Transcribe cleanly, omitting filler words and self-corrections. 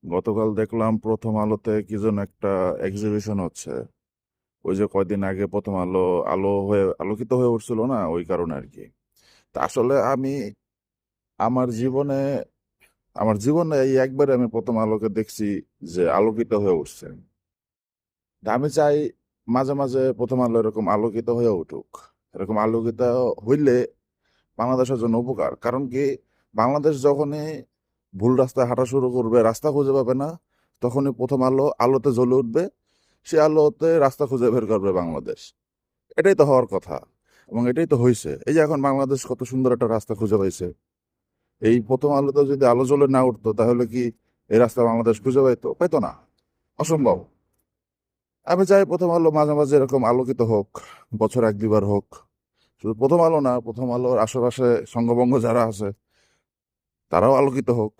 গতকাল দেখলাম প্রথম আলোতে কি যেন একটা এক্সিবিশন হচ্ছে। ওই যে কয়দিন আগে প্রথম আলো আলোকিত হয়ে উঠছিল না, ওই কারণে আর কি। তা আসলে আমার জীবনে আমার জীবনে এই একবারে আমি প্রথম আলোকে দেখছি যে আলোকিত হয়ে উঠছে। তা আমি চাই মাঝে মাঝে প্রথম আলো এরকম আলোকিত হয়ে উঠুক। এরকম আলোকিত হইলে বাংলাদেশের জন্য উপকার। কারণ কি, বাংলাদেশ যখনই ভুল রাস্তায় হাঁটা শুরু করবে, রাস্তা খুঁজে পাবে না, তখনই প্রথম আলো আলোতে জ্বলে উঠবে। সে আলোতে রাস্তা খুঁজে বের করবে বাংলাদেশ। এটাই তো হওয়ার কথা, এবং এটাই তো হয়েছে। এই যে এখন বাংলাদেশ কত সুন্দর একটা রাস্তা খুঁজে পাইছে। এই প্রথম আলোতে যদি আলো জ্বলে না উঠতো, তাহলে কি এই রাস্তা বাংলাদেশ খুঁজে পাইতো না? অসম্ভব। আমি চাই প্রথম আলো মাঝে মাঝে এরকম আলোকিত হোক, বছর এক দুবার হোক। শুধু প্রথম আলো না, প্রথম আলোর আশেপাশে সঙ্গবঙ্গ যারা আছে তারাও আলোকিত হোক।